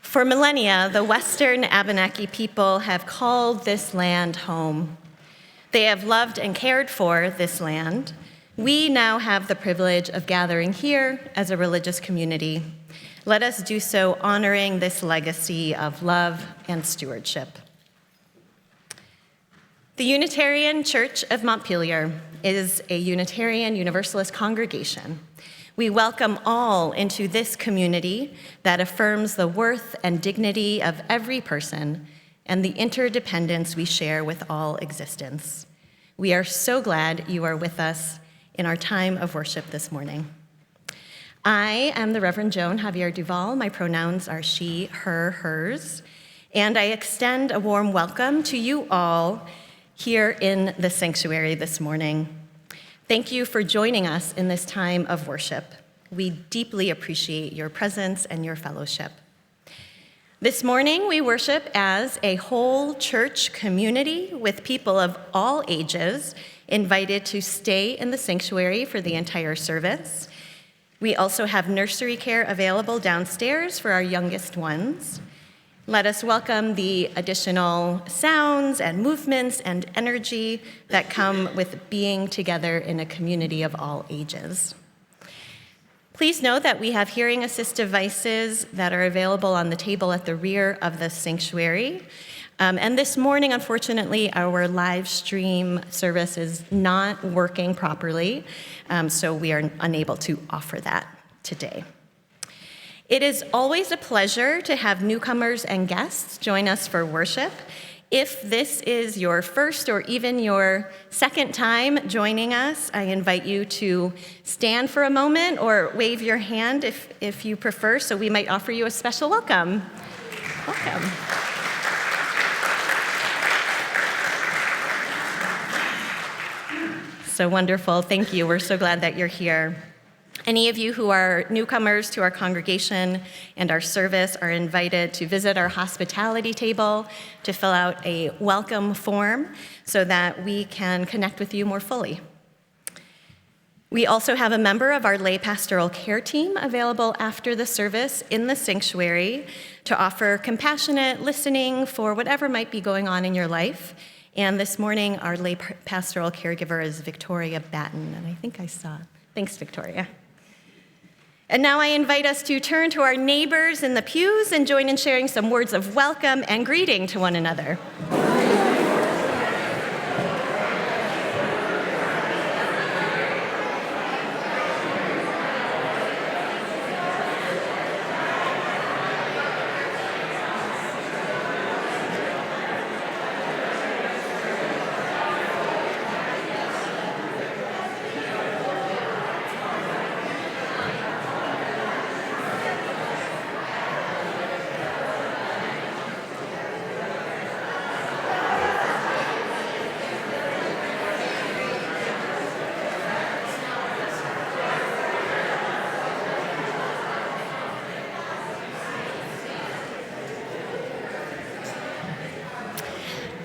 For millennia, the Western Abenaki people have called this land home. They have loved and cared for this land. We now have the privilege of gathering here as a religious community. Let us do so honoring this legacy of love and stewardship. The Unitarian Church of Montpelier is a Unitarian Universalist congregation. We welcome all into this community that affirms the worth and dignity of every person and the interdependence we share with all existence. We are so glad you are with us in our time of worship this morning. I am the Reverend Joan Javier Duval. My pronouns are she, her, hers, and I extend a warm welcome to you all here in the sanctuary this morning. Thank you for joining us in this time of worship. We deeply appreciate your presence and your fellowship. This morning, we worship as a whole church community with people of all ages invited to stay in the sanctuary for the entire service. We also have nursery care available downstairs for our youngest ones. Let us welcome the additional sounds and movements and energy that come with being together in a community of all ages. Please note that we have hearing assist devices that are available on the table at the rear of the sanctuary. And this morning, unfortunately, our live stream service is not working properly, so we are unable to offer that today. It is always a pleasure to have newcomers and guests join us for worship. If this is your first or even your second time joining us, I invite you to stand for a moment or wave your hand if you prefer, so we might offer you a special welcome. Welcome. So wonderful. Thank you. We're so glad that you're here. Any of you who are newcomers to our congregation and our service are invited to visit our hospitality table to fill out a welcome form so that we can connect with you more fully. We also have a member of our lay pastoral care team available after the service in the sanctuary to offer compassionate listening for whatever might be going on in your life. And this morning, our lay pastoral caregiver is Victoria Batten, and I think I saw. Thanks, Victoria. And now I invite us to turn to our neighbors in the pews and join in sharing some words of welcome and greeting to one another.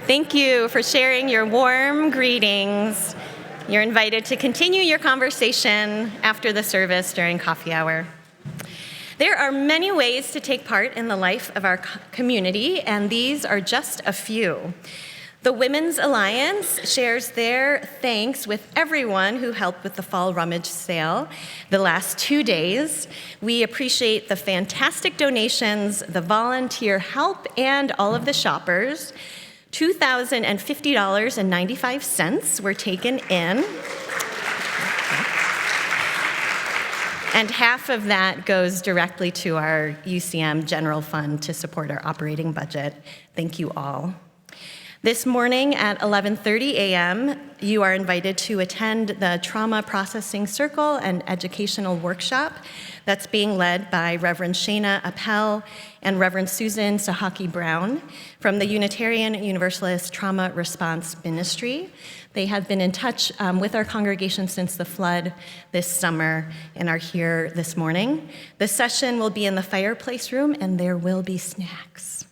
Thank you for sharing your warm greetings. You're invited to continue your conversation after the service during coffee hour. There are many ways to take part in the life of our community, and these are just a few. The Women's Alliance shares their thanks with everyone who helped with the fall rummage sale the last 2 days. We appreciate the fantastic donations, the volunteer help, and all of the shoppers. $2,050.95 were taken in. And half of that goes directly to our UCM general fund to support our operating budget. Thank you all. This morning at 11:30 a.m., you are invited to attend the Trauma Processing Circle and Educational Workshop that's being led by Reverend Shana Appel and Reverend Susan Sahaki Brown from the Unitarian Universalist Trauma Response Ministry. They have been in touch with our congregation since the flood this summer and are here this morning. The session will be in the fireplace room, and there will be snacks.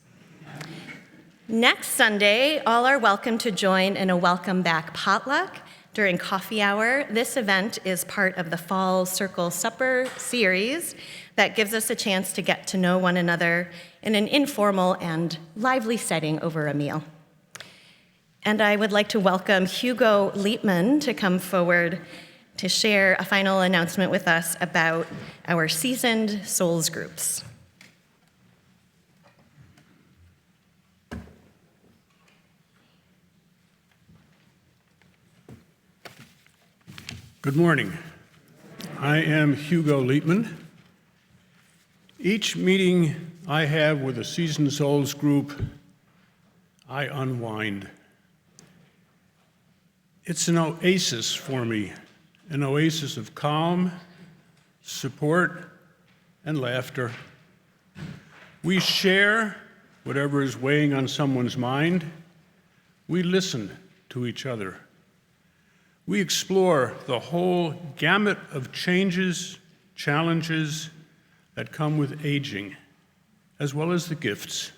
Next Sunday, all are welcome to join in a welcome back potluck during coffee hour. This event is part of the Fall Circle Supper series that gives us a chance to get to know one another in an informal and lively setting over a meal. And I would like to welcome Hugo Liepman to come forward to share a final announcement with us about our Seasoned Souls groups. Good morning. I am Hugo Liepman. Each meeting I have with a Seasoned Souls group, I unwind. It's an oasis for me, an oasis of calm, support, and laughter. We share whatever is weighing on someone's mind. We listen to each other. We explore the whole gamut of changes, challenges that come with aging, as well as the gifts.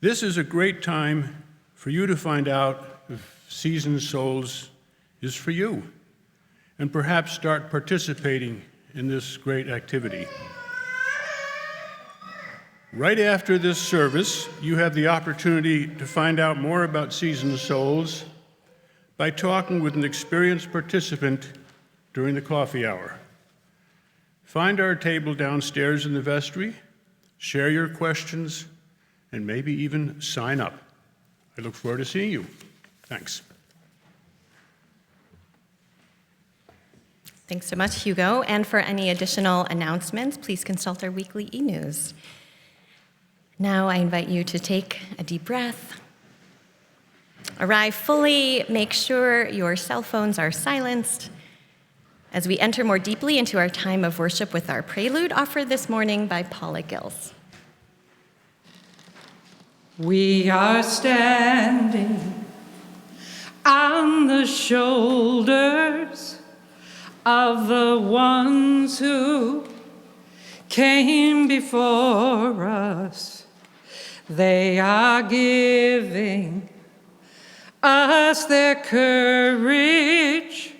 This is a great time for you to find out if Seasoned Souls is for you, and perhaps start participating in this great activity. Right after this service, you have the opportunity to find out more about Seasoned Souls by talking with an experienced participant during the coffee hour. Find our table downstairs in the vestry, share your questions, and maybe even sign up. I look forward to seeing you. Thanks. Thanks so much, Hugo. And for any additional announcements, please consult our weekly e-news. Now I invite you to take a deep breath. Arrive fully, make sure your cell phones are silenced. As we enter more deeply into our time of worship with our prelude offered this morning by Paula Gills. We are standing on the shoulders of the ones who came before us. They are giving us their courage,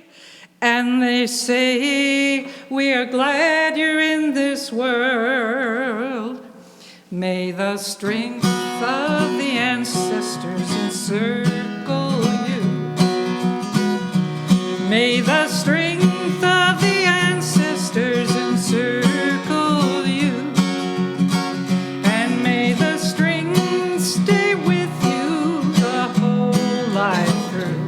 and they say, we are glad you're in this world. May the strength of the ancestors encircle you. May the strength of the ancestors encircle you. And may the strength stay with you the whole life through.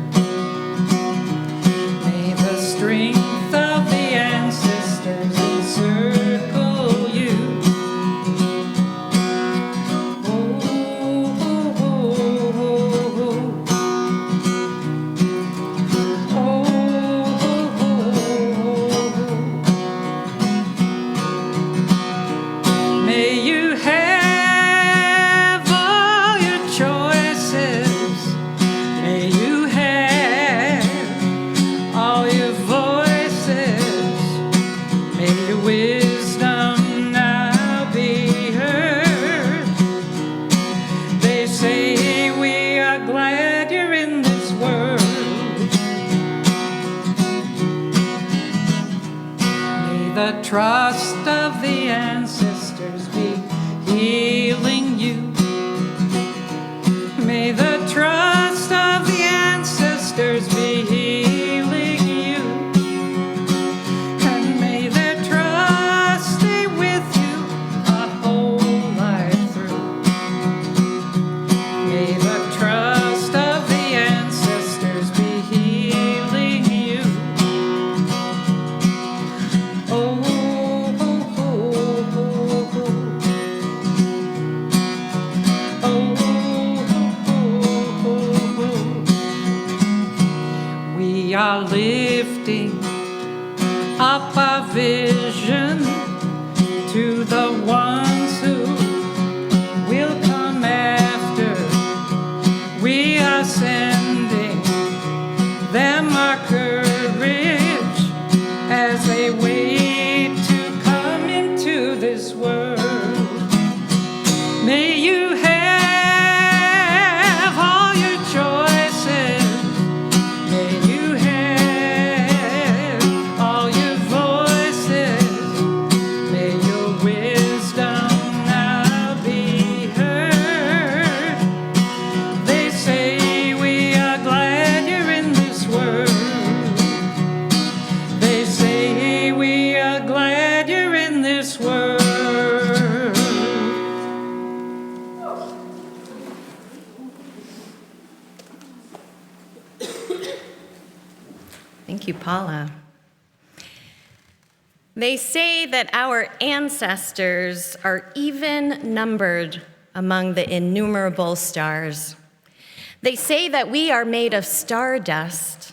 May the strength of the ancestors encircle you. May you have all your choices. May you have all your voices. May your wisdom now be heard. They say we are glad you're in this world. May the trust of the ancestors be healing you. May the trust of the ancestors be healing you. And may their trust stay with you a whole life through. May the trust of the ancestors be healing you. Oh, oh, oh, oh, oh. We are lifting up our vision to the ones who will come after. We are sending them our courage as they wait to come into this world. May you have all your choices. May you have all your voices. May Paula. They say that our ancestors are even numbered among the innumerable stars. They say that we are made of stardust.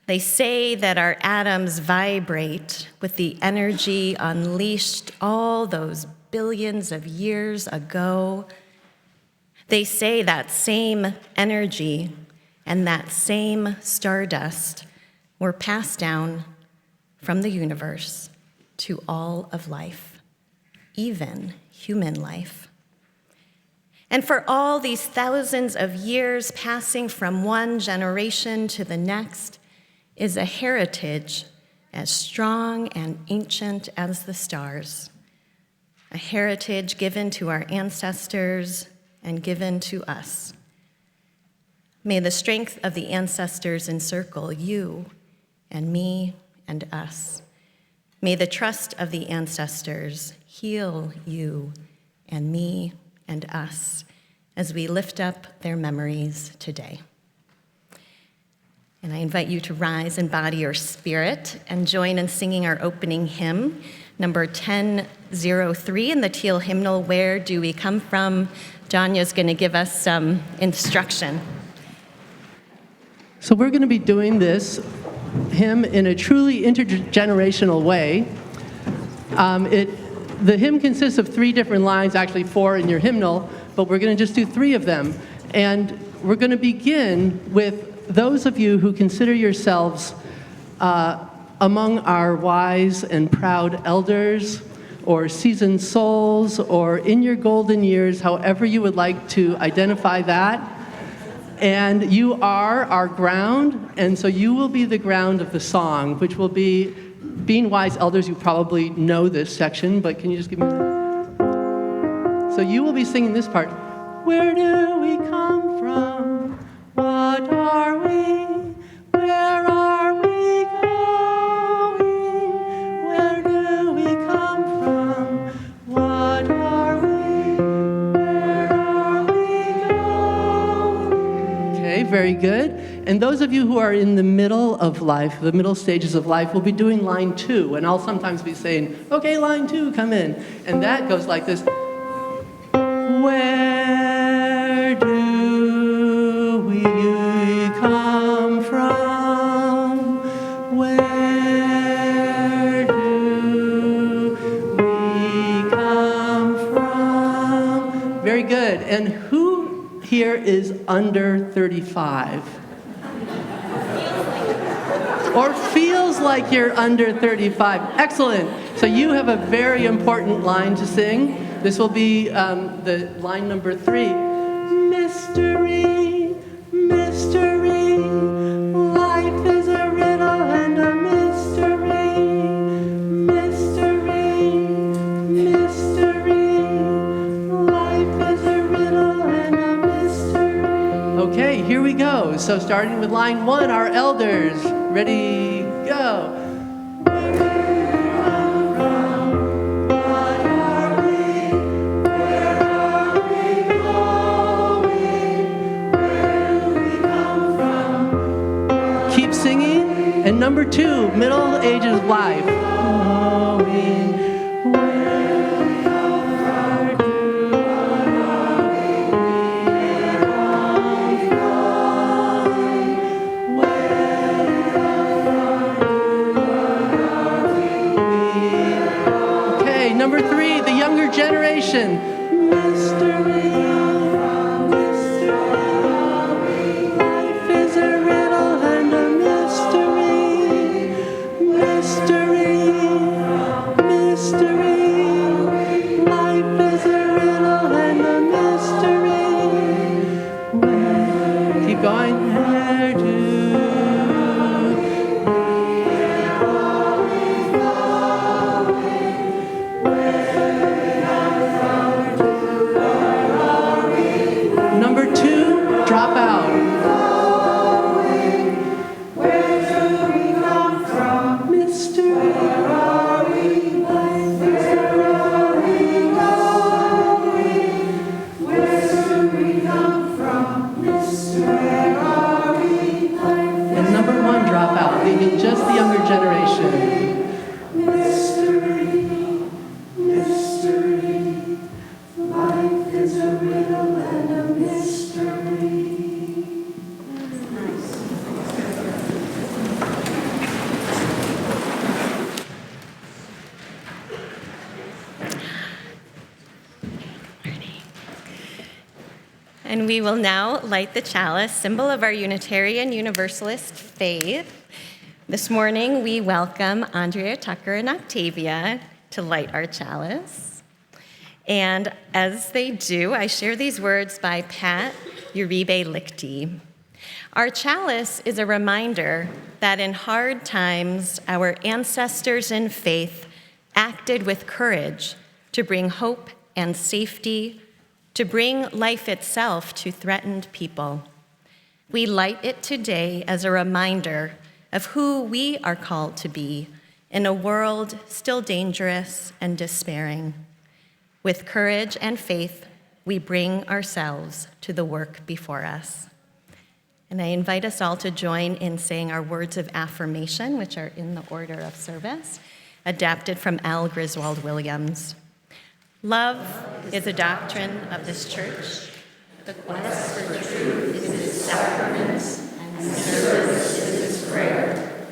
They say that our atoms vibrate with the energy unleashed all those billions of years ago. They say that same energy and that same stardust were passed down from the universe to all of life, even human life. And for all these thousands of years passing from one generation to the next is a heritage as strong and ancient as the stars, a heritage given to our ancestors and given to us. May the strength of the ancestors encircle you and me and us. May the trust of the ancestors heal you and me and us as we lift up their memories today. And I invite you to rise in body or spirit and join in singing our opening hymn, number 1003 in the teal hymnal, Where Do We Come From? Danya's going to give us some instruction. So we're going to be doing this hymn in a truly intergenerational way. The hymn consists of 3 different lines, actually 4 in your hymnal, but we're going to just do 3 of them. And we're going to begin with those of you who consider yourselves among our wise and proud elders, or seasoned souls, or in your golden years, however you would like to identify that. And you are our ground, and so you will be the ground of the song, which will be, being wise elders, you probably know this section, but can you just give me that? So you will be singing this part. Where do we come from? What are we? Where are we going? Where do we come from? What are we? Where are we going? Okay, very good. And those of you who are in the middle of life, the middle stages of life, will be doing line 2. And I'll sometimes be saying, okay, line 2, come in. And that goes like this. Where do we come from? Where do we come from? Very good. And who here is under 35? Or feels like you're under 35. Excellent. So you have a very important line to sing. This will be the line number 3. Mystery, mystery, life is a riddle and a mystery. Mystery, mystery, life is a riddle and a mystery. Okay, here we go. So starting with line 1, our elders. Ready, go. Keep singing. And number 2, middle ages life. Number 3, the younger generation. Mystery, mystery, life is a riddle and a mystery. Mystery, mystery, life is a riddle and a mystery. Keep going. Where do mystery. Life is a riddle and a mystery. And we will now light the chalice, symbol of our Unitarian Universalist faith. This morning, we welcome Andrea Tucker and Octavia to light our chalice. And as they do, I share these words by Pat Uribe Lichty. Our chalice is a reminder that in hard times, our ancestors in faith acted with courage to bring hope and safety, to bring life itself to threatened people. We light it today as a reminder of who we are called to be in a world still dangerous and despairing. With courage and faith, we bring ourselves to the work before us. And I invite us all to join in saying our words of affirmation, which are in the order of service, adapted from L. Griswold Williams. Love is a doctrine of this church. The quest for truth is its sacraments, and service is its prayer.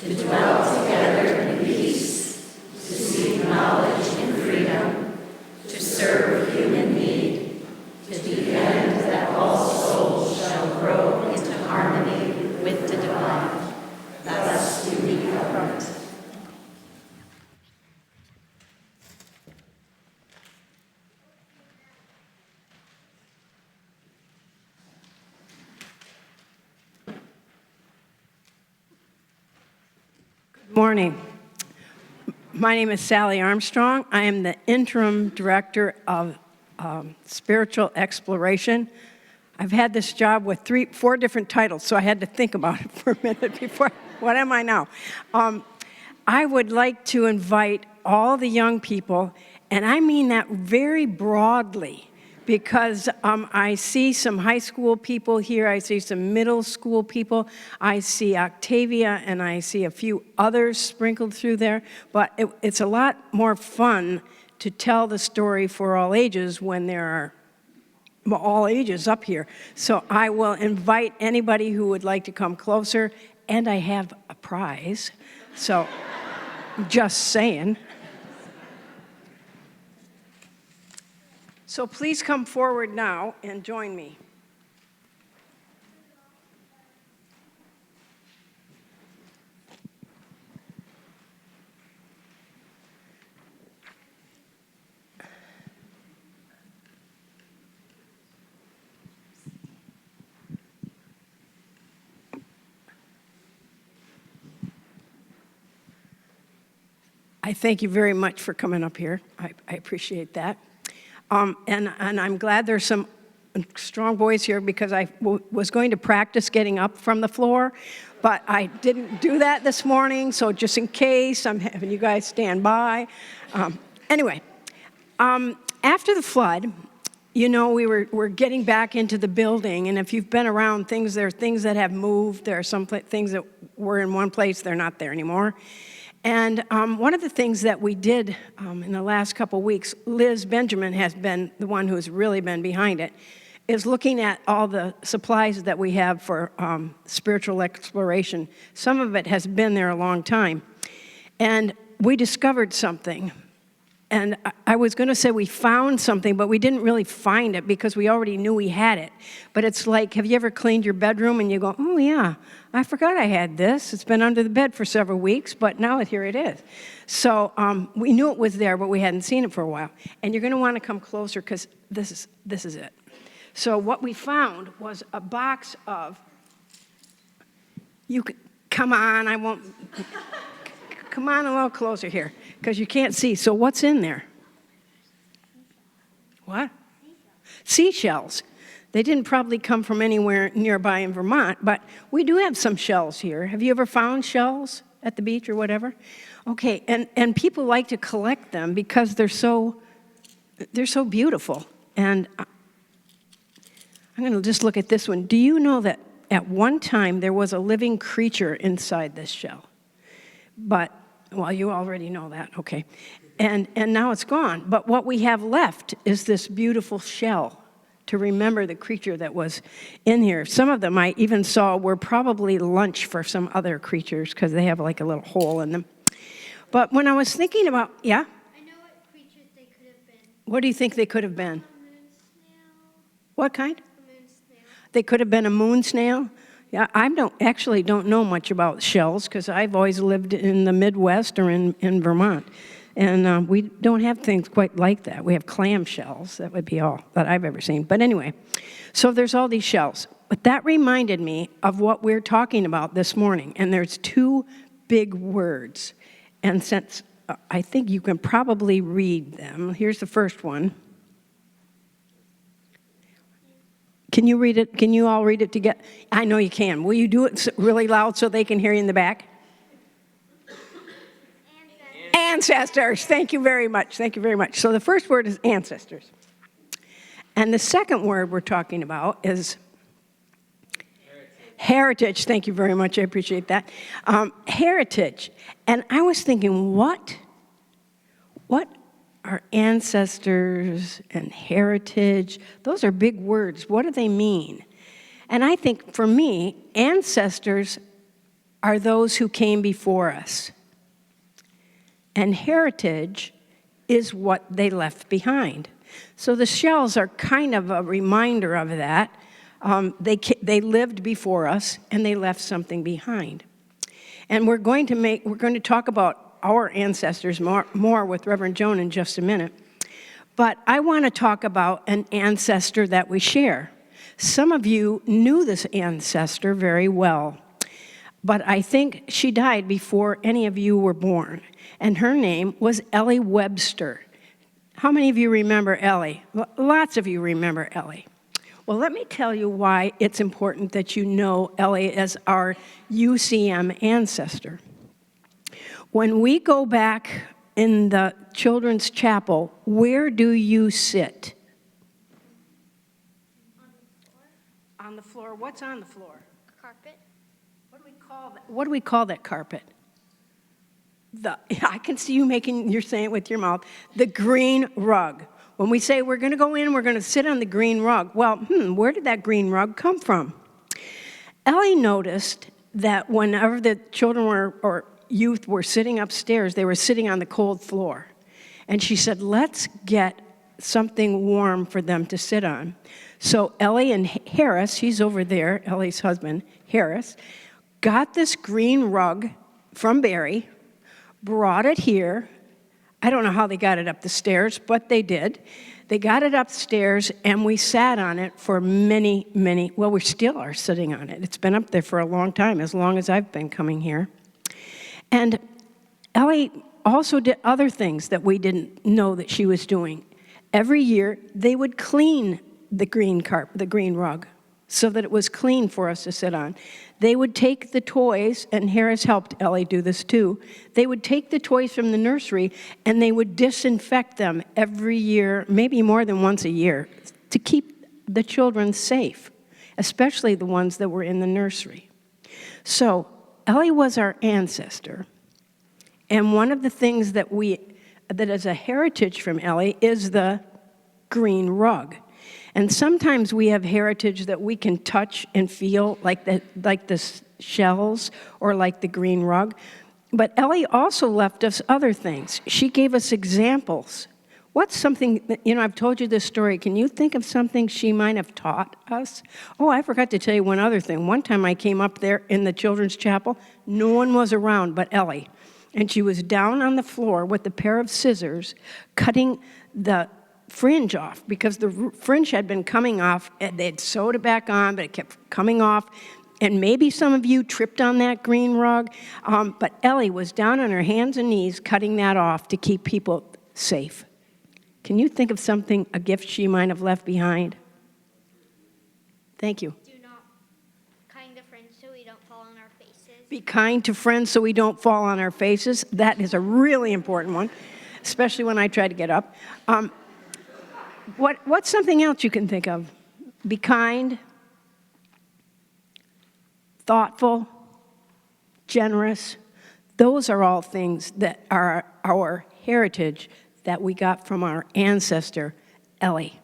To dwell together in peace, to seek knowledge in freedom, to serve human need, to the end that all souls shall grow into harmony with the divine. Thus do we covenant. Morning. My name is Sally Armstrong. I am the interim director of spiritual exploration. I've had this job with 4 different titles, so I had to think about it for a minute before. What am I now? I would like to invite all the young people, and I mean that very broadly, because I see some high school people here, I see some middle school people, I see Octavia, and I see a few others sprinkled through there, but it's a lot more fun to tell the story for all ages when there are all ages up here. So I will invite anybody who would like to come closer, and I have a prize, so just saying. So please come forward now and join me. I thank you very much for coming up here. I appreciate that. And I'm glad there's some strong boys here because I was going to practice getting up from the floor, but I didn't do that this morning, so just in case, I'm having you guys stand by. Anyway, after the flood, you know, we're getting back into the building, and if you've been around things, there are things that have moved. There are some things that were in one place, they're not there anymore. And one of the things that we did in the last couple weeks, Liz Benjamin has been the one who's really been behind it, is looking at all the supplies that we have for spiritual exploration. Some of it has been there a long time. And we discovered something. And I was going to say we found something, but we didn't really find it because we already knew we had it. But it's like, have you ever cleaned your bedroom and you go, oh yeah, I forgot I had this. It's been under the bed for several weeks, but now here it is. So we knew it was there, but we hadn't seen it for a while. And you're going to want to come closer because this is it. So what we found was a box of, you could, come on, I won't, come on a little closer here, because you can't see. So what's in there? What? Seashells. They didn't probably come from anywhere nearby in Vermont, but we do have some shells here. Have you ever found shells at the beach or whatever? Okay, and people like to collect them because they're so beautiful. And I'm going to just look at this one. Do you know that at one time there was a living creature inside this shell? But, well, you already know that, okay. And now it's gone. But what we have left is this beautiful shell to remember the creature that was in here. Some of them I even saw were probably lunch for some other creatures because they have like a little hole in them. But when I was thinking about, yeah? I know what creatures they could have been. What do you think they could have been? A moon snail. What kind? A moon snail. They could have been a moon snail. Yeah, I don't know much about shells because I've always lived in the Midwest or in Vermont. And we don't have things quite like that. We have clam shells. That would be all that I've ever seen. But anyway, so there's all these shells. But that reminded me of what we're talking about this morning. And there's two big words. And since I think you can probably read them, here's the first one. Can you read it? Can you all read it together? I know you can. Will you do it really loud so they can hear you in the back? Ancestors. Thank you very much. Thank you very much. So the first word is ancestors. And the second word we're talking about is heritage. Thank you very much. I appreciate that. Heritage. And I was thinking, what are ancestors and heritage? Those are big words. What do they mean? And I think for me, ancestors are those who came before us. And heritage is what they left behind. So the shells are kind of a reminder of that. They lived before us, and they left something behind. And we're going to talk about our ancestors more with Reverend Joan in just a minute. But I want to talk about an ancestor that we share. Some of you knew this ancestor very well, but I think she died before any of you were born. And her name was Ellie Webster. How many of you remember Ellie? Lots of you remember Ellie. Well, let me tell you why it's important that you know Ellie as our UCM ancestor. When we go back in the children's chapel, where do you sit? On the floor. What's on the floor? Carpet. What do we call that? What do we call that carpet? I can see you're saying it with your mouth, the green rug. When we say we're going to go in, we're going to sit on the green rug. Well, where did that green rug come from? Ellie noticed that whenever the children or youth were sitting upstairs, they were sitting on the cold floor. And she said, let's get something warm for them to sit on. So Ellie and Harris, he's over there, Ellie's husband, Harris, got this green rug from Barry, brought it here. I don't know how they got it up the stairs, but they did. They got it upstairs, and we sat on it for many, well, we still are sitting on it. It's been up there for a long time, as long as I've been coming here. And Ellie also did other things that we didn't know that she was doing. Every year, they would clean the green rug, so that it was clean for us to sit on. They would take the toys, and Harris helped Ellie do this too. They would take the toys from the nursery, and they would disinfect them every year, maybe more than once a year, to keep the children safe, especially the ones that were in the nursery. So Ellie was our ancestor, and one of the things that is a heritage from Ellie is the green rug. And sometimes we have heritage that we can touch and feel, like the shells or like the green rug. But Ellie also left us other things. She gave us examples. What's something, I've told you this story. Can you think of something she might have taught us? Oh, I forgot to tell you one other thing. One time I came up there in the children's chapel. No one was around but Ellie. And she was down on the floor with a pair of scissors cutting the fringe off, because the fringe had been coming off, and they'd sewed it back on, but it kept coming off. And maybe some of you tripped on that green rug, but Ellie was down on her hands and knees cutting that off to keep people safe. Can you think of something, a gift she might have left behind? Thank you. Do not kind of friends so we don't fall on our faces. Be kind to friends so we don't fall on our faces. That is a really important one, especially when I try to get up. What's something else you can think of? Be kind, thoughtful, generous. Those are all things that are our heritage that we got from our ancestor, Ellie.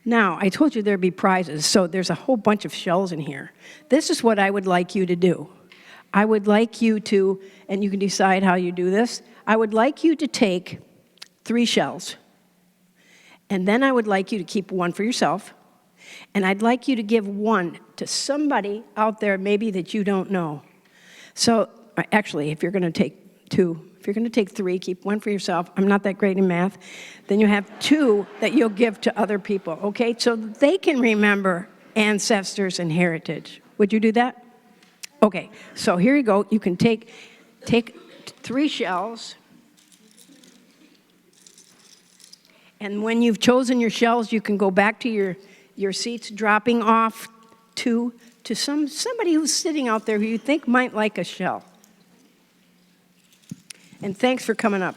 Now, I told you there'd be prizes, so there's a whole bunch of shells in here. This is what I would like you to do. I would like you to, and you can decide how you do this, I would like you to take 3 shells, and then I would like you to keep 1 for yourself, and I'd like you to give 1 to somebody out there maybe that you don't know. So, actually, if you're going to take 2, if you're going to take 3, keep 1 for yourself. I'm not that great in math. Then you have 2 that you'll give to other people, okay? So they can remember ancestors and heritage. Would you do that? Okay, so here you go. You can take 3 shells. And when you've chosen your shells, you can go back to your seats, dropping off 2 to somebody who's sitting out there who you think might like a shell. And thanks for coming up.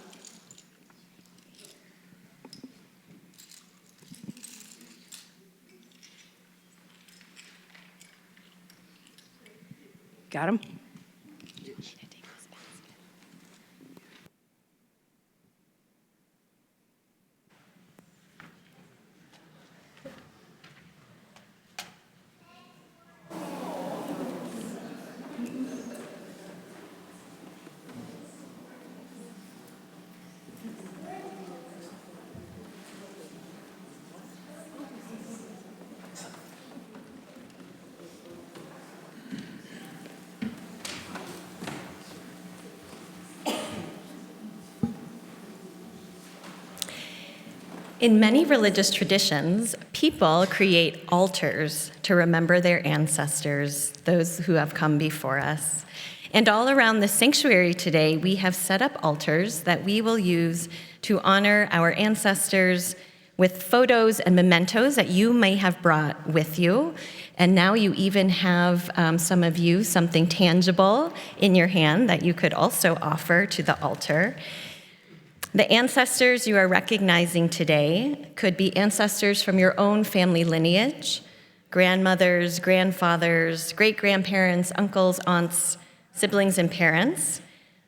Got him? In many religious traditions, people create altars to remember their ancestors, those who have come before us. And all around the sanctuary today, we have set up altars that we will use to honor our ancestors with photos and mementos that you may have brought with you. And now you even have, some of you, something tangible in your hand that you could also offer to the altar. The ancestors you are recognizing today could be ancestors from your own family lineage, grandmothers, grandfathers, great-grandparents, uncles, aunts, siblings, and parents.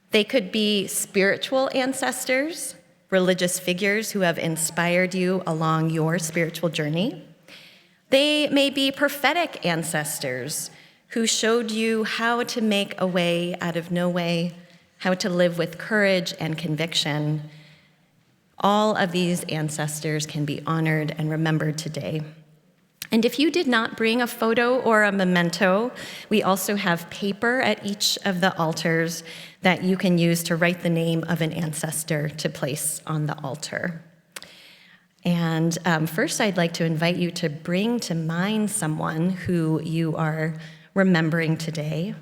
They could be spiritual ancestors, religious figures who have inspired you along your spiritual journey. They may be prophetic ancestors who showed you how to make a way out of no way, how to live with courage and conviction. All of these ancestors can be honored and remembered today. And if you did not bring a photo or a memento, we also have paper at each of the altars that you can use to write the name of an ancestor to place on the altar. And first, I'd like to invite you to bring to mind someone who you are remembering today.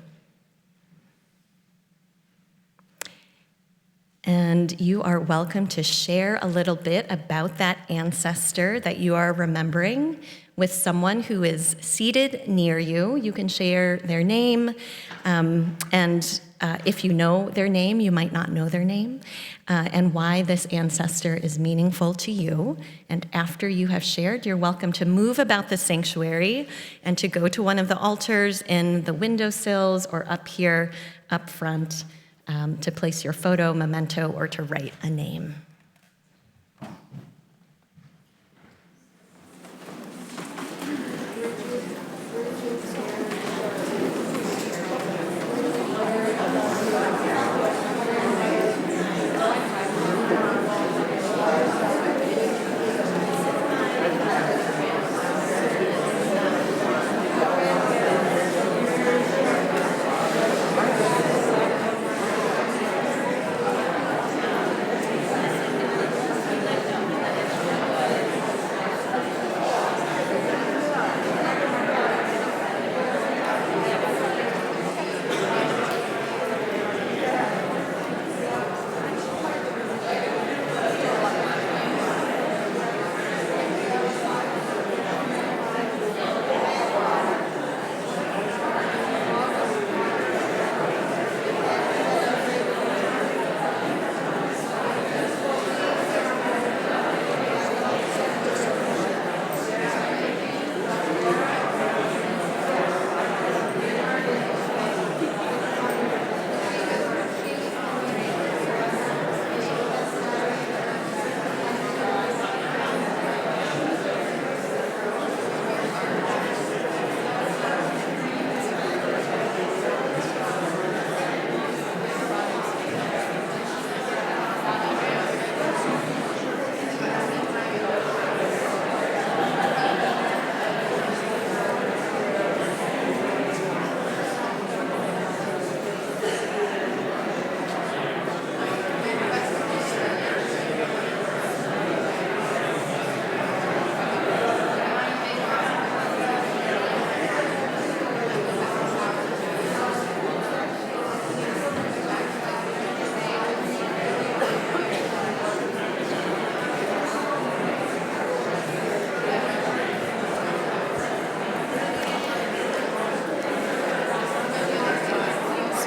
And you are welcome to share a little bit about that ancestor that you are remembering with someone who is seated near you. You can share their name, and if you know their name, you might not know their name, and why this ancestor is meaningful to you. And after you have shared, you're welcome to move about the sanctuary and to go to one of the altars in the windowsills or up here, up front, to place your photo, memento, or to write a name.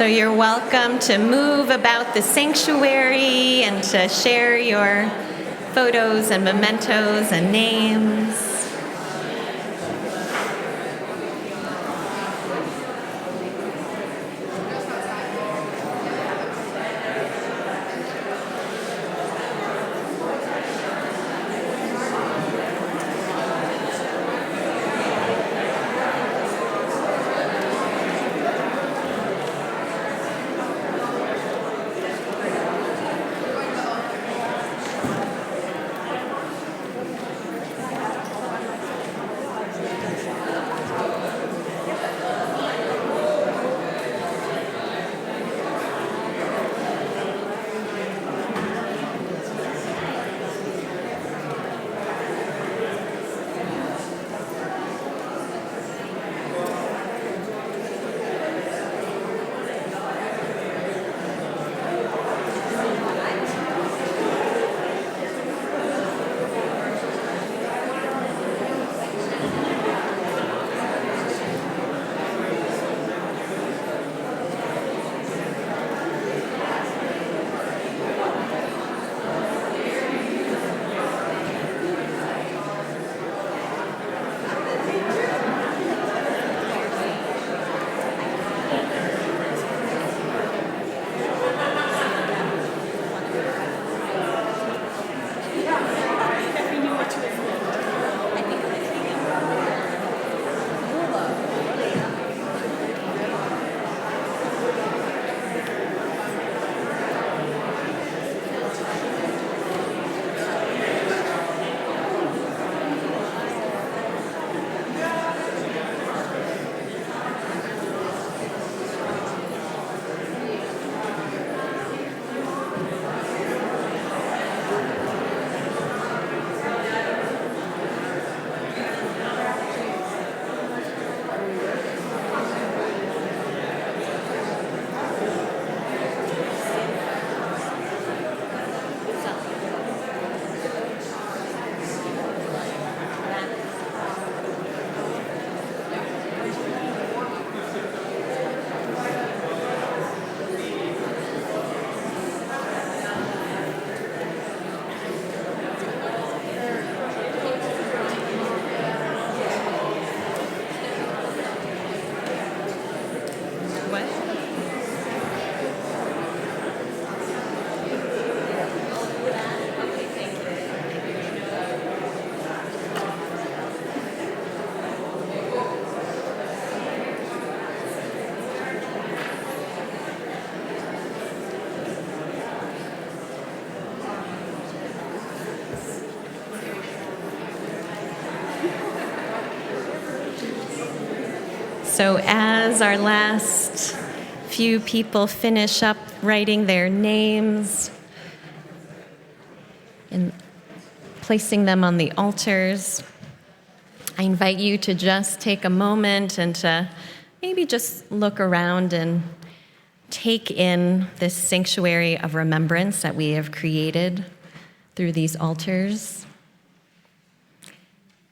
So you're welcome to move about the sanctuary and to share your photos and mementos and names. So as our last few people finish up writing their names and placing them on the altars, I invite you to just take a moment and to maybe just look around and take in this sanctuary of remembrance that we have created through these altars,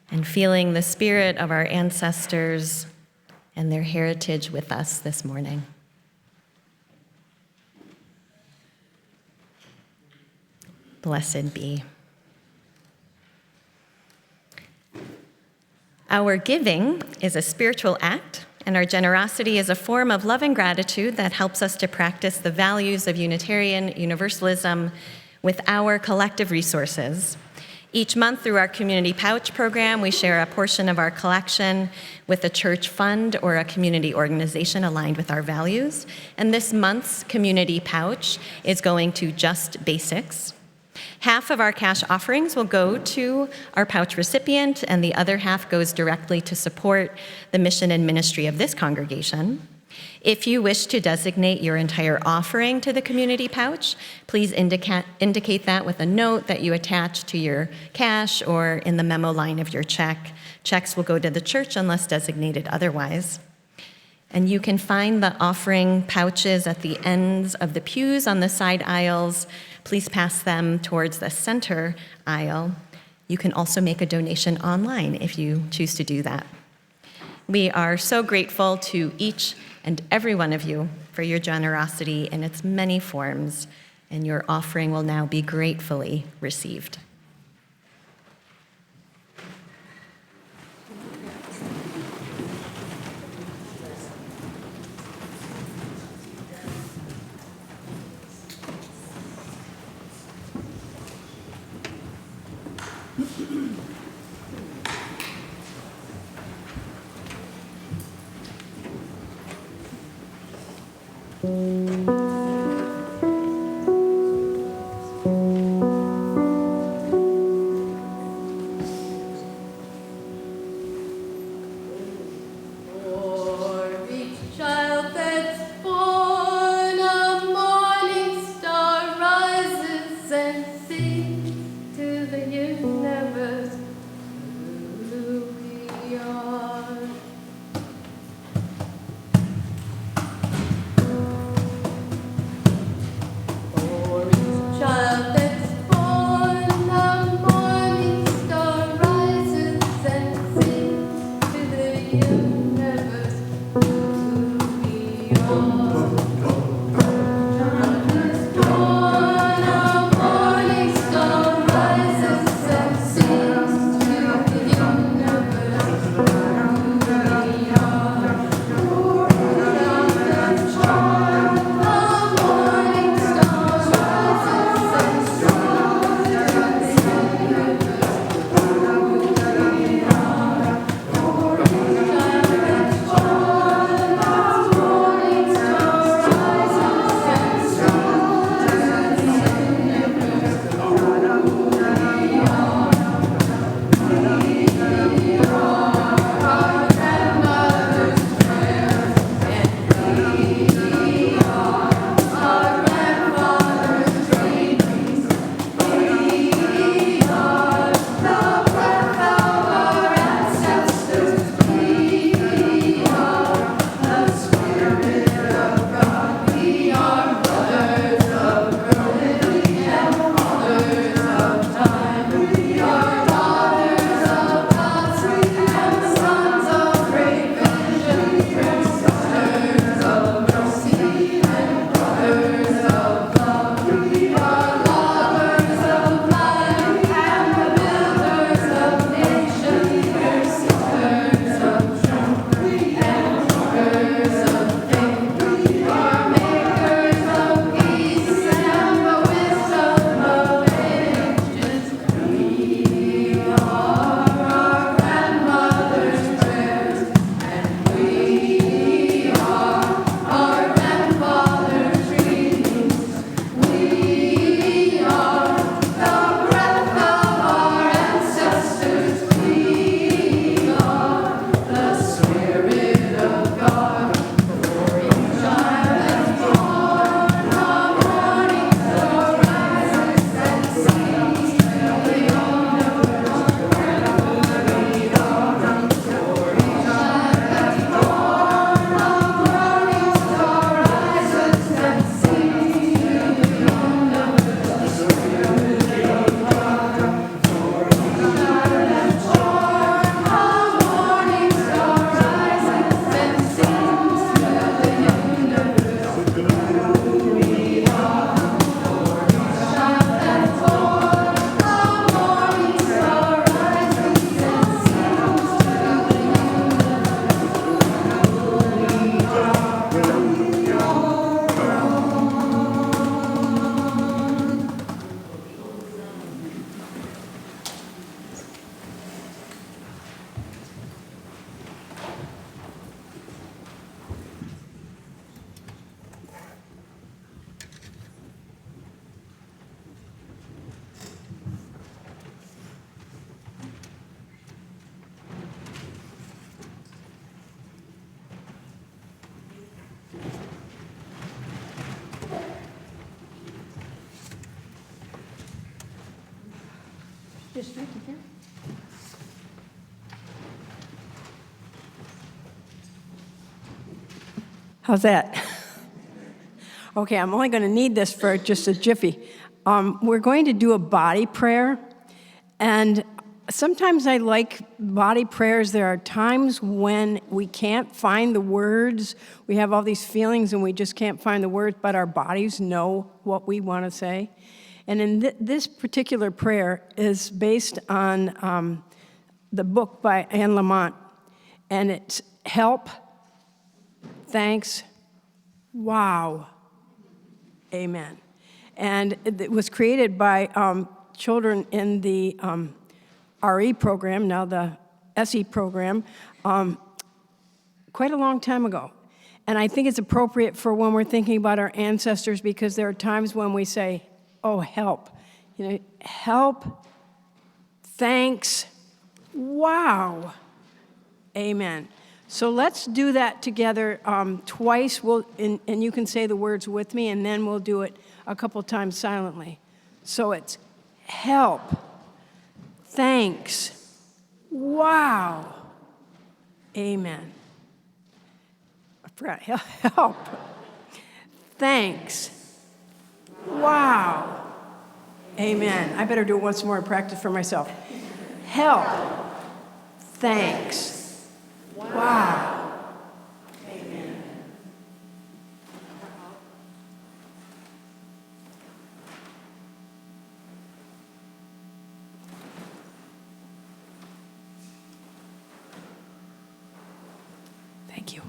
and feeling the spirit of our ancestors and their heritage with us this morning. Blessed be. Our giving is a spiritual act, and our generosity is a form of love and gratitude that helps us to practice the values of Unitarian Universalism with our collective resources. Each month through our Community Pouch program, we share a portion of our collection with a church fund or a community organization aligned with our values. And this month's Community Pouch is going to Just Basics. Half of our cash offerings will go to our pouch recipient, and the other half goes directly to support the mission and ministry of this congregation. If you wish to designate your entire offering to the Community Pouch, please indicate that with a note that you attach to your cash or in the memo line of your check. Checks will go to the church unless designated otherwise. And you can find the offering pouches at the ends of the pews on the side aisles. Please pass them towards the center aisle. You can also make a donation online if you choose to do that. We are so grateful to each and every one of you for your generosity in its many forms, and your offering will now be gratefully received. Just right here. How's that? Okay, I'm only going to need this for just a jiffy. We're going to do a body prayer, and Sometimes I like body prayers. There are times when we can't find the words. We have all these feelings and we just can't find the words, but our bodies know what we want to say. And in this particular prayer is based on the book by Anne Lamott, and it's help, thanks, wow, amen. And it was created by children in the RE program, now the SE program, quite a long time ago. And I think it's appropriate for when we're thinking about our ancestors, because there are times when we say, oh, help. You know, help, thanks, wow, amen. So let's do that together twice, and you can say the words with me, and then we'll do it a couple times silently. So it's help, thanks, wow, amen. I forgot, help, thanks, wow, amen. I better do it once more and practice for myself. Help, thanks, wow, amen. Thank you.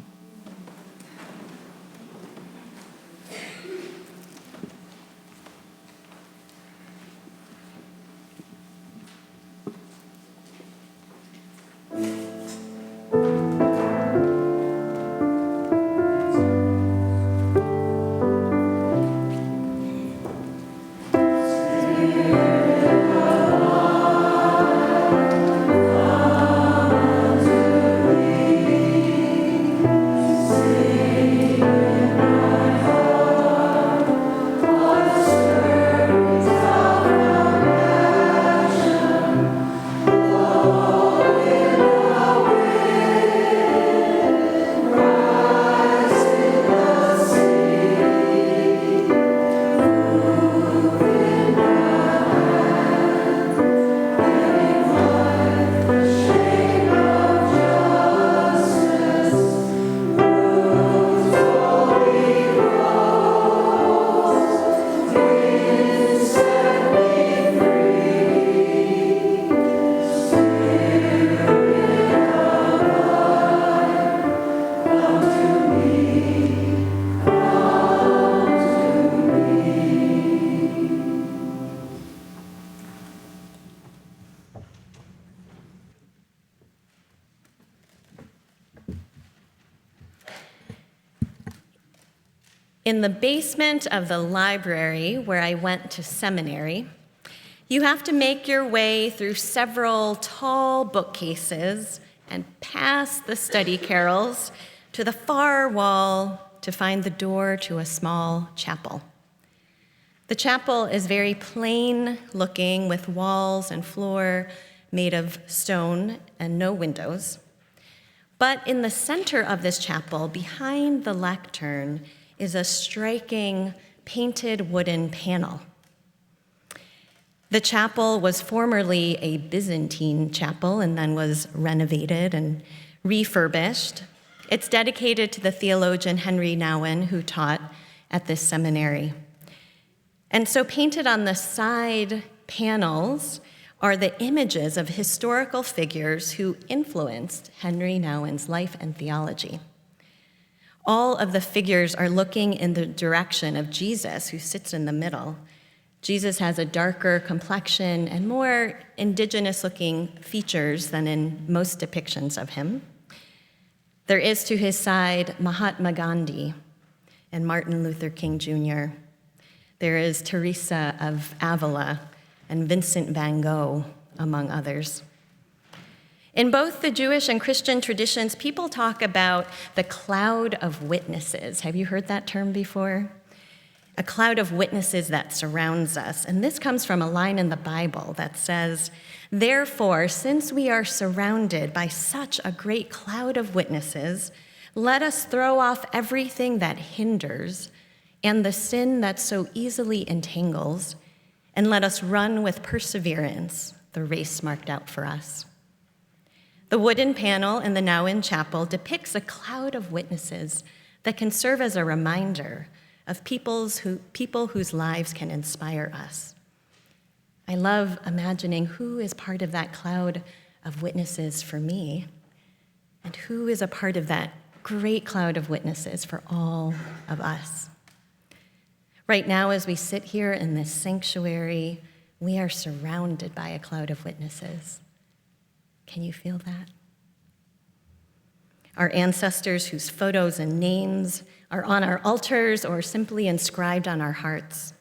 In the basement of the library where I went to seminary, you have to make your way through several tall bookcases and past the study carrels to the far wall to find the door to a small chapel. The chapel is very plain looking, with walls and floor made of stone and no windows. But in the center of this chapel, behind the lectern, is a striking painted wooden panel. The chapel was formerly a Byzantine chapel and then was renovated and refurbished. It's dedicated to the theologian Henry Nouwen, who taught at this seminary. And so painted on the side panels are the images of historical figures who influenced Henry Nouwen's life and theology. All of the figures are looking in the direction of Jesus, who sits in the middle. Jesus has a darker complexion and more indigenous-looking features than in most depictions of him. There is to his side Mahatma Gandhi and Martin Luther King Jr. There is Teresa of Avila and Vincent van Gogh, among others. In both the Jewish and Christian traditions, people talk about the cloud of witnesses. Have you heard that term before? A cloud of witnesses that surrounds us. And this comes from a line in the Bible that says, "Therefore, since we are surrounded by such a great cloud of witnesses, let us throw off everything that hinders and the sin that so easily entangles, and let us run with perseverance the race marked out for us. The wooden panel in the Now In Chapel depicts a cloud of witnesses that can serve as a reminder of people whose lives can inspire us. I love imagining who is part of that cloud of witnesses for me, and who is a part of that great cloud of witnesses for all of us. Right now, as we sit here in this sanctuary, we are surrounded by a cloud of witnesses. Can you feel that? Our ancestors whose photos and names are on our altars or simply inscribed on our hearts.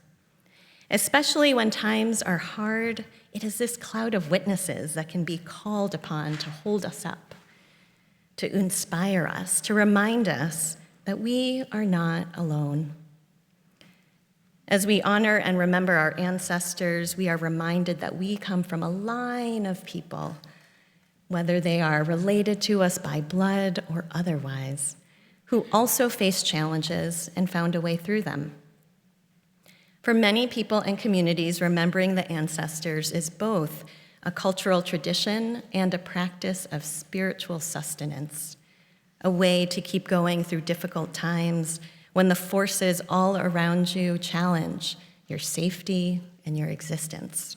Especially when times are hard, it is this cloud of witnesses that can be called upon to hold us up, to inspire us, to remind us that we are not alone. As we honor and remember our ancestors, we are reminded that we come from a line of people, whether they are related to us by blood or otherwise, who also faced challenges and found a way through them. For many people and communities, remembering the ancestors is both a cultural tradition and a practice of spiritual sustenance, a way to keep going through difficult times when the forces all around you challenge your safety and your existence.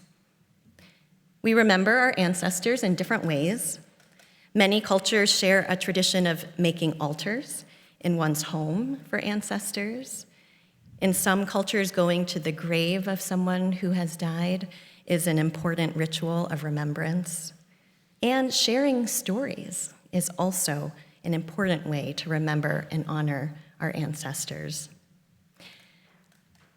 We remember our ancestors in different ways. Many cultures share a tradition of making altars in one's home for ancestors. In some cultures, going to the grave of someone who has died is an important ritual of remembrance. And sharing stories is also an important way to remember and honor our ancestors.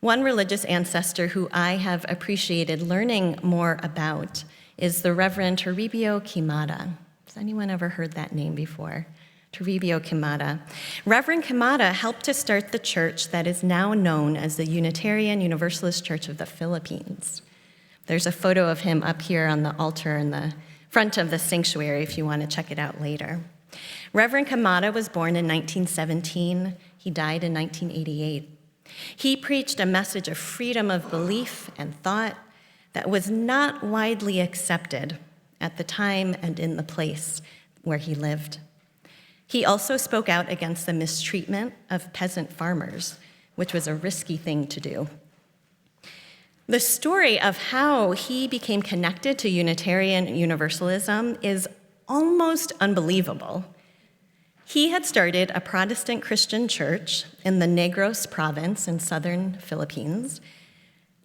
One religious ancestor who I have appreciated learning more about is the Reverend Toribio Queimada. Has anyone ever heard that name before? Toribio Queimada. Reverend Queimada helped to start the church that is now known as the Unitarian Universalist Church of the Philippines. There's a photo of him up here on the altar in the front of the sanctuary if you want to check it out later. Reverend Queimada was born in 1917. He died in 1988. He preached a message of freedom of belief and thought that was not widely accepted at the time and in the place where he lived. He also spoke out against the mistreatment of peasant farmers, which was a risky thing to do. The story of how he became connected to Unitarian Universalism is almost unbelievable. He had started a Protestant Christian church in the Negros province in southern Philippines.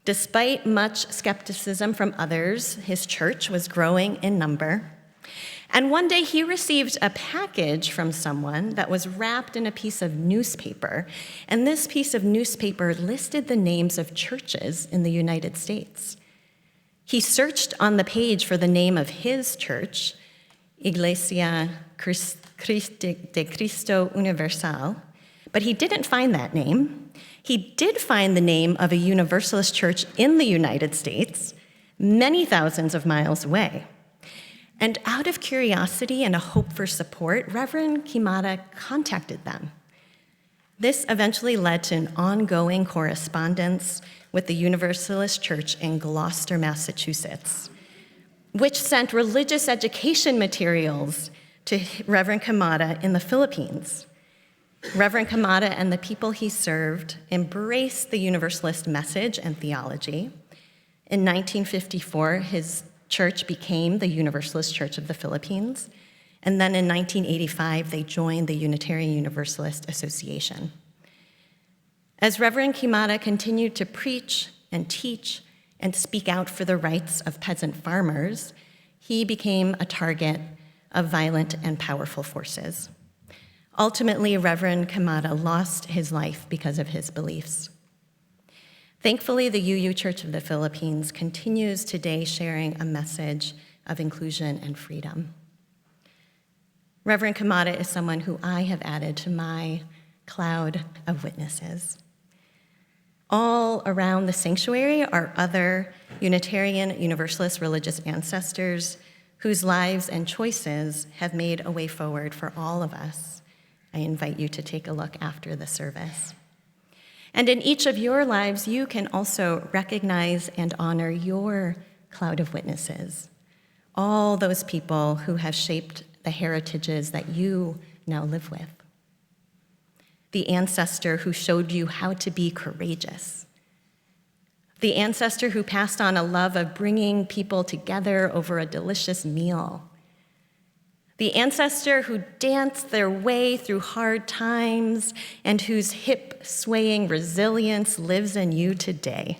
Despite much skepticism from others, his church was growing in number. And one day he received a package from someone that was wrapped in a piece of newspaper. And this piece of newspaper listed the names of churches in the United States. He searched on the page for the name of his church, Iglesia de Cristo Universal, but he didn't find that name. He did find the name of a Universalist church in the United States, many thousands of miles away. And out of curiosity and a hope for support, Reverend Queimada contacted them. This eventually led to an ongoing correspondence with the Universalist Church in Gloucester, Massachusetts, which sent religious education materials to Reverend Queimada in the Philippines. Reverend Queimada and the people he served embraced the Universalist message and theology. In 1954, his church became the Universalist Church of the Philippines, and then in 1985, they joined the Unitarian Universalist Association. As Reverend Queimada continued to preach and teach and speak out for the rights of peasant farmers, he became a target of violent and powerful forces. Ultimately, Reverend Queimada lost his life because of his beliefs. Thankfully, the UU Church of the Philippines continues today sharing a message of inclusion and freedom. Reverend Queimada is someone who I have added to my cloud of witnesses. All around the sanctuary are other Unitarian Universalist religious ancestors whose lives and choices have made a way forward for all of us. I invite you to take a look after the service. And in each of your lives, you can also recognize and honor your cloud of witnesses, all those people who have shaped the heritages that you now live with. The ancestor who showed you how to be courageous. The ancestor who passed on a love of bringing people together over a delicious meal. The ancestor who danced their way through hard times and whose hip-swaying resilience lives in you today.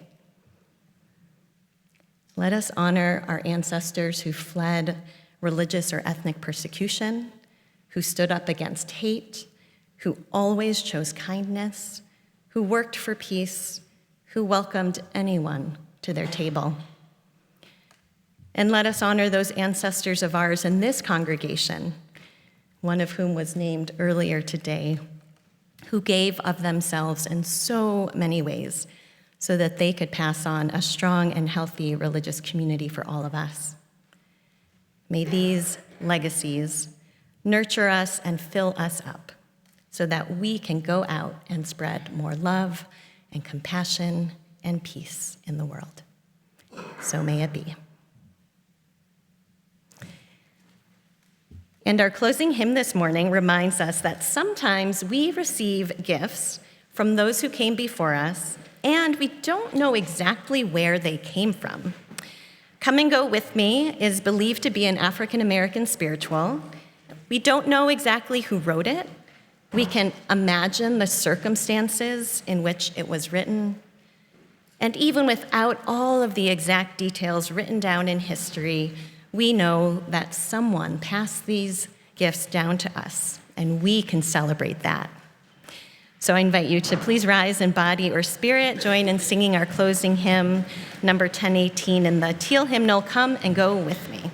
Let us honor our ancestors who fled religious or ethnic persecution, who stood up against hate, who always chose kindness, who worked for peace, who welcomed anyone to their table. And let us honor those ancestors of ours in this congregation, one of whom was named earlier today, who gave of themselves in so many ways so that they could pass on a strong and healthy religious community for all of us. May these legacies nurture us and fill us up so that we can go out and spread more love and compassion and peace in the world. So may it be. And our closing hymn this morning reminds us that sometimes we receive gifts from those who came before us, and we don't know exactly where they came from. Come and Go With Me is believed to be an African-American spiritual. We don't know exactly who wrote it. We can imagine the circumstances in which it was written. And even without all of the exact details written down in history, we know that someone passed these gifts down to us, and we can celebrate that. So I invite you to please rise in body or spirit, join in singing our closing hymn, number 1018, in the teal hymnal, Come and Go With Me.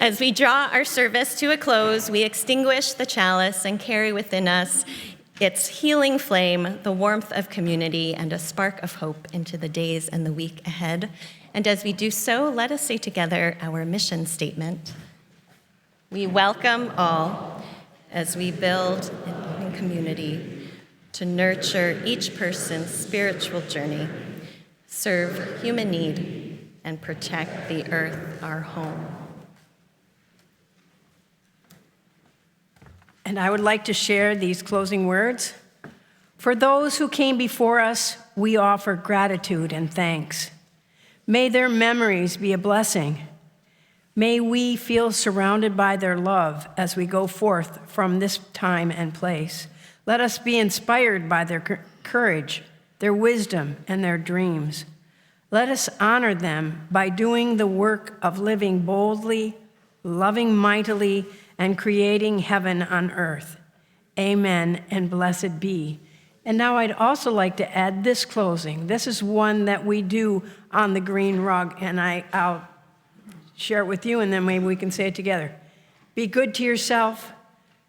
As we draw our service to a close, we extinguish the chalice and carry within us its healing flame, the warmth of community, and a spark of hope into the days and the week ahead. And as we do so, let us say together our mission statement. We welcome all as we build in community to nurture each person's spiritual journey, serve human need, and protect the earth, our home. And I would like to share these closing words. For those who came before us, we offer gratitude and thanks. May their memories be a blessing. May we feel surrounded by their love as we go forth from this time and place. Let us be inspired by their courage, their wisdom, and their dreams. Let us honor them by doing the work of living boldly, loving mightily, and creating heaven on earth. Amen, and blessed be. And now I'd also like to add this closing. This is one that we do on the green rug, and I'll share it with you, and then maybe we can say it together. Be good to yourself,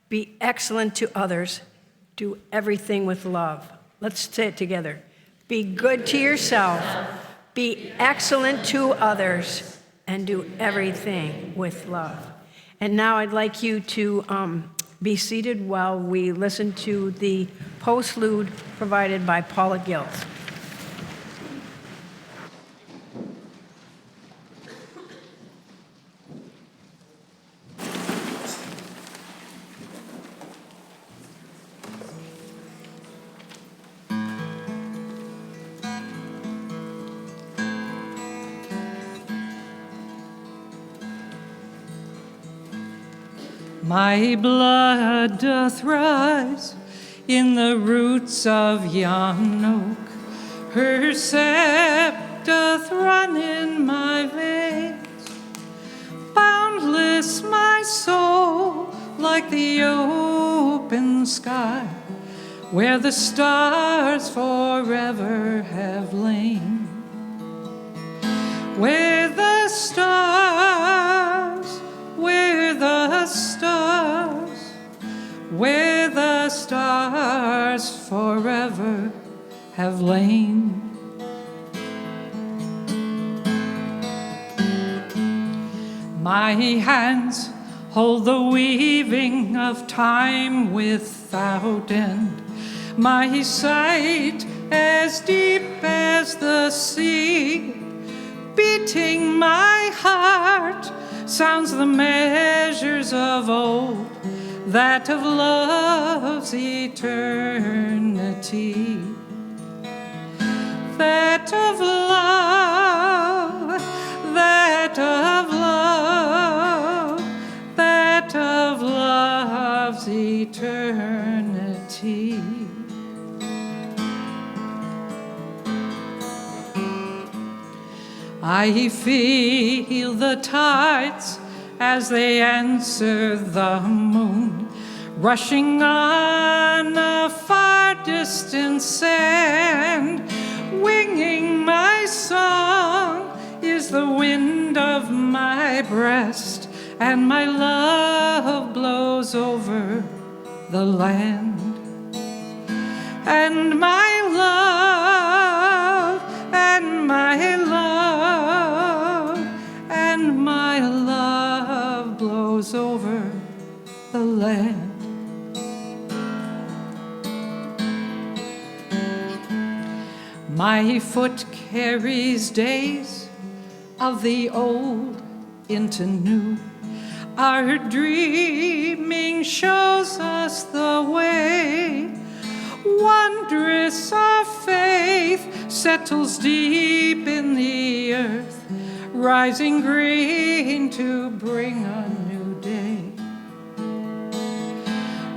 be excellent to others, do everything with love. Let's say it together. Be good to yourself, be excellent to others, and do everything with love. And now I'd like you to be seated while we listen to the postlude provided by Paula Gills. My blood doth rise in the roots of yon oak. Her sap doth run in my veins. Boundless my soul, like the open sky, where the stars forever have lain. Where the stars, where the stars, where the stars forever have lain. My hands hold the weaving of time without end. My sight as deep as the sea. Beating my heart sounds the measures of old, that of love's eternity. That of love, that of love, that of love's eternity. I feel the tides as they answer the moon, rushing on a far distant sand. Winging my song is the wind of my breast, and my love blows over the land. And my love, and my love, and my love blows over the land. My foot carries days of the old into new. Our dreaming shows us the way. Wondrous our faith settles deep in the earth, rising green to bring a new day.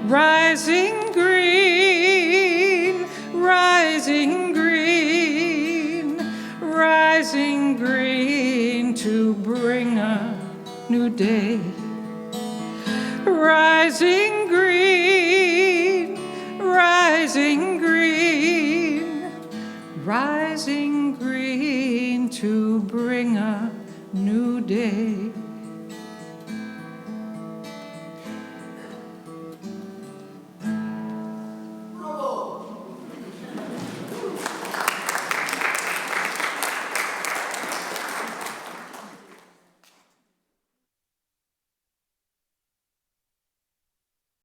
Rising green, rising green, rising green to bring a new day. Rising green, rising green, rising